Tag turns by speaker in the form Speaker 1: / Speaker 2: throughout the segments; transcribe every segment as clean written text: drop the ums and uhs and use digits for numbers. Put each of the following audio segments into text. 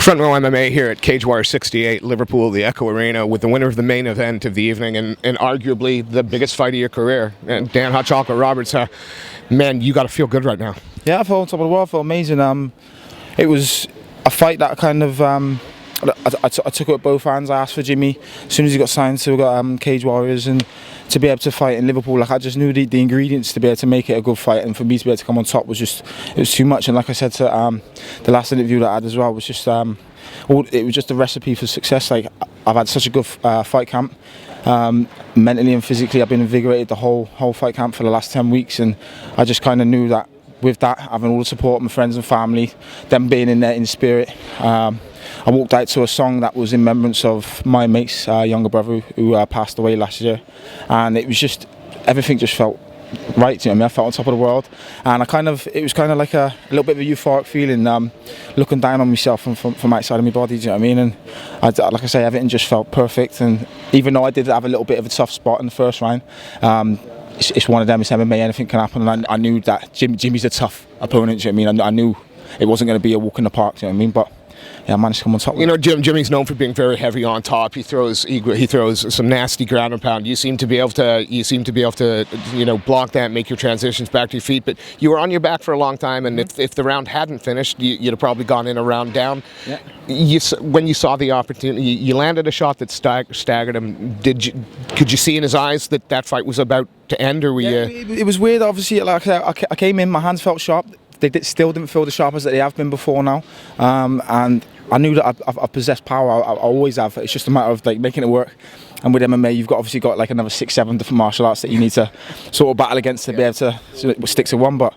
Speaker 1: Front row MMA here at Cage Warrior 68, Liverpool, the Echo Arena, with the winner of the main event of the evening and arguably the biggest fight of your career, and Dan Hot Chocolate Roberts. Man, you got to feel good right now.
Speaker 2: Yeah, I felt on top of the world. I felt amazing. It was a fight that kind of I took it with both hands. I asked for Jimmy as soon as he got signed to Cage Warriors, and to be able to fight in Liverpool, like I just knew the ingredients to be able to make it a good fight, and for me to be able to come on top was just, it was too much. And like I said to the last interview that I had as well, was just it was just a recipe for success. Like, I've had such a good fight camp, mentally and physically. I've been invigorated the whole fight camp for the last 10 weeks, and I just kind of knew that with that, having all the support of my friends and family, them being in there in spirit, I walked out to a song that was in remembrance of my mate's younger brother who passed away last year, and it was just, everything just felt right. You know what I mean? I felt on top of the world, and it was kind of like a little bit of a euphoric feeling, looking down on myself from outside of my body. Do you know what I mean? And like I say, everything just felt perfect. And even though I did have a little bit of a tough spot in the first round, it's one of them. It's MMA. Anything can happen. And I knew that Jimmy's a tough opponent. Do you know what I mean? I knew it wasn't going to be a walk in the park. Do you know what I mean? But yeah, I managed to come on top.
Speaker 1: You know, Jimmy's known for being very heavy on top. He throws some nasty ground and pound. You seem to be able to you know, block that, make your transitions back to your feet. But you were on your back for a long time, and if the round hadn't finished, you'd have probably gone in a round down. Yeah. When you saw the opportunity, you landed a shot that staggered him. Could you see in his eyes that fight was about to end, or were you?
Speaker 2: It was weird. Obviously, like I came in, my hands felt sharp. They still didn't feel the sharp as they have been before now, and I knew that I possessed power. I always have. It's just a matter of like making it work. And with MMA, you've obviously got like another 6-7 different martial arts that you need to sort of battle against to be able to stick to one. But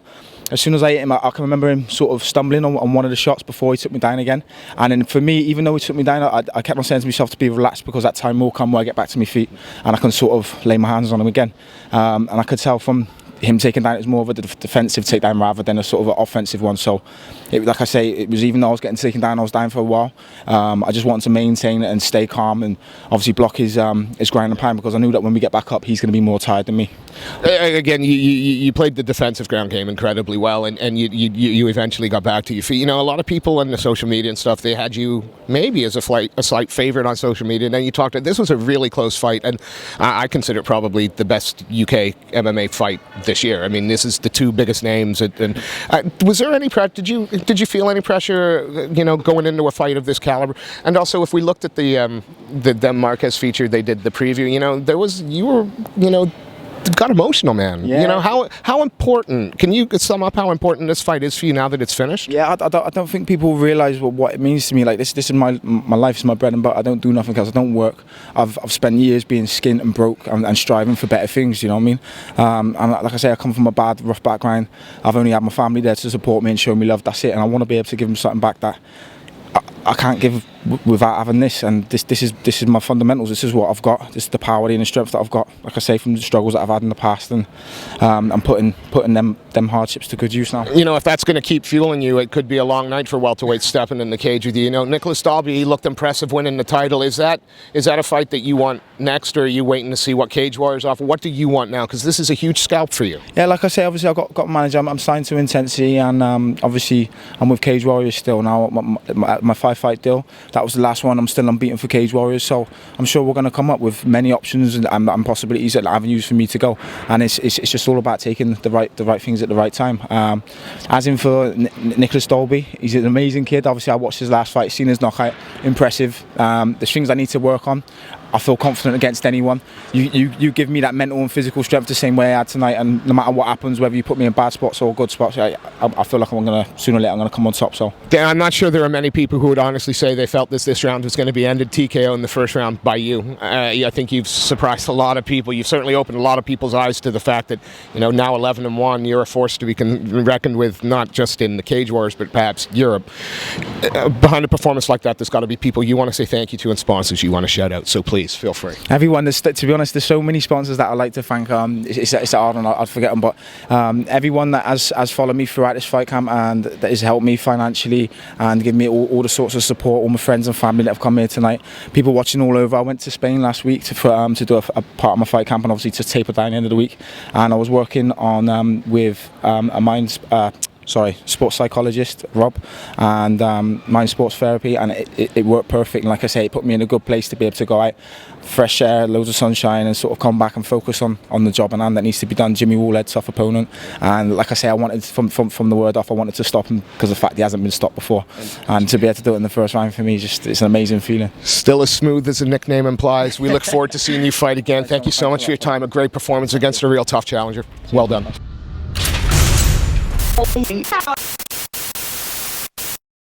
Speaker 2: as soon as I hit him, I can remember him sort of stumbling on one of the shots before he took me down again. And then for me, even though he took me down, I kept on saying to myself to be relaxed, because that time will come where I get back to my feet and I can sort of lay my hands on him again. And I could tell from him taking down, it was more of a defensive takedown rather than a sort of an offensive one. So, like I say, it was, even though I was getting taken down, I was down for a while. I just wanted to maintain it and stay calm, and obviously block his ground and pound, because I knew that when we get back up, he's going to be more tired than me.
Speaker 1: Again, you played the defensive ground game incredibly well, and you eventually got back to your feet. You know, a lot of people on the social media and stuff, they had you maybe as a slight favorite on social media, and then you talked. This was a really close fight, and I consider it probably the best UK MMA fight this year. I mean, this is the two biggest names. And was there any pressure? Did you feel any pressure, you know, going into a fight of this caliber? And also, if we looked at the Marquez feature, they did the preview. You know, got emotional, man. Yeah. You know, how important, can you sum up how important this fight is for you now that it's finished?
Speaker 2: Yeah, I don't think people realise what it means to me. Like, this is my life, is my bread and butter. I don't do nothing else. I don't work. I've spent years being skint and broke and striving for better things, you know what I mean? And like I say, I come from a bad, rough background. I've only had my family there to support me and show me love. That's it. And I want to be able to give them something back that I can't give without having this. And this is my fundamentals. This is what I've got. This is the power and the strength that I've got, like I say, from the struggles that I've had in the past, and I'm putting them hardships to good use now.
Speaker 1: You know, if that's going to keep fueling you, it could be a long night for welterweights stepping in the cage with you. You know, Nicholas Dalby, he looked impressive winning the title. Is that a fight that you want next, or are you waiting to see what Cage Warriors offer? What do you want now? Because this is a huge scalp for you.
Speaker 2: Yeah, like I say, obviously I've got a manager. I'm signed to Intensity, and obviously I'm with Cage Warriors still now. My 5-fight deal, that was the last one. I'm still unbeaten for Cage Warriors, so I'm sure we're going to come up with many options and possibilities and avenues for me to go. And it's just all about taking the right things at the right time. As in for Nicholas Dalby, he's an amazing kid. Obviously I watched his last fight, seen his knockout, impressive. There's things I need to work on. I feel confident against anyone. You give me that mental and physical strength the same way I had tonight, and no matter what happens, whether you put me in bad spots or good spots, I feel like sooner or later I'm going to come on top. So
Speaker 1: Dan, I'm not sure there are many people who would honestly say they felt this round was going to be ended TKO in the first round by you. I think you've surprised a lot of people. You've certainly opened a lot of people's eyes to the fact that, you know, now 11-1, you're a force to be reckoned with, not just in the Cage Wars, but perhaps Europe. Behind a performance like that, there's got to be people you want to say thank you to and sponsors you want to shout out. So please, feel free.
Speaker 2: Everyone, to be honest, there's so many sponsors that I'd like to thank. It's hard and I'd forget them, but everyone that has followed me throughout this fight camp and that has helped me financially and given me all the sorts of support, all my friends and family that have come here tonight, people watching all over. I went to Spain last week to do a part of my fight camp, and obviously to taper down the end of the week, and I was working on with a mind sports psychologist, Rob, and mind sports therapy, and it worked perfect. And like I say, it put me in a good place to be able to go out, fresh air, loads of sunshine, and sort of come back and focus on the job and hand that needs to be done. Jimmy Wallhead, tough opponent, and like I say, I wanted from the word off, I wanted to stop him because of the fact he hasn't been stopped before, and to be able to do it in the first round for me, it's an amazing feeling. Still
Speaker 1: as smooth as the nickname implies. We look forward to seeing you fight again. Thank you so much for your time. A great performance against a real tough challenger. Well done.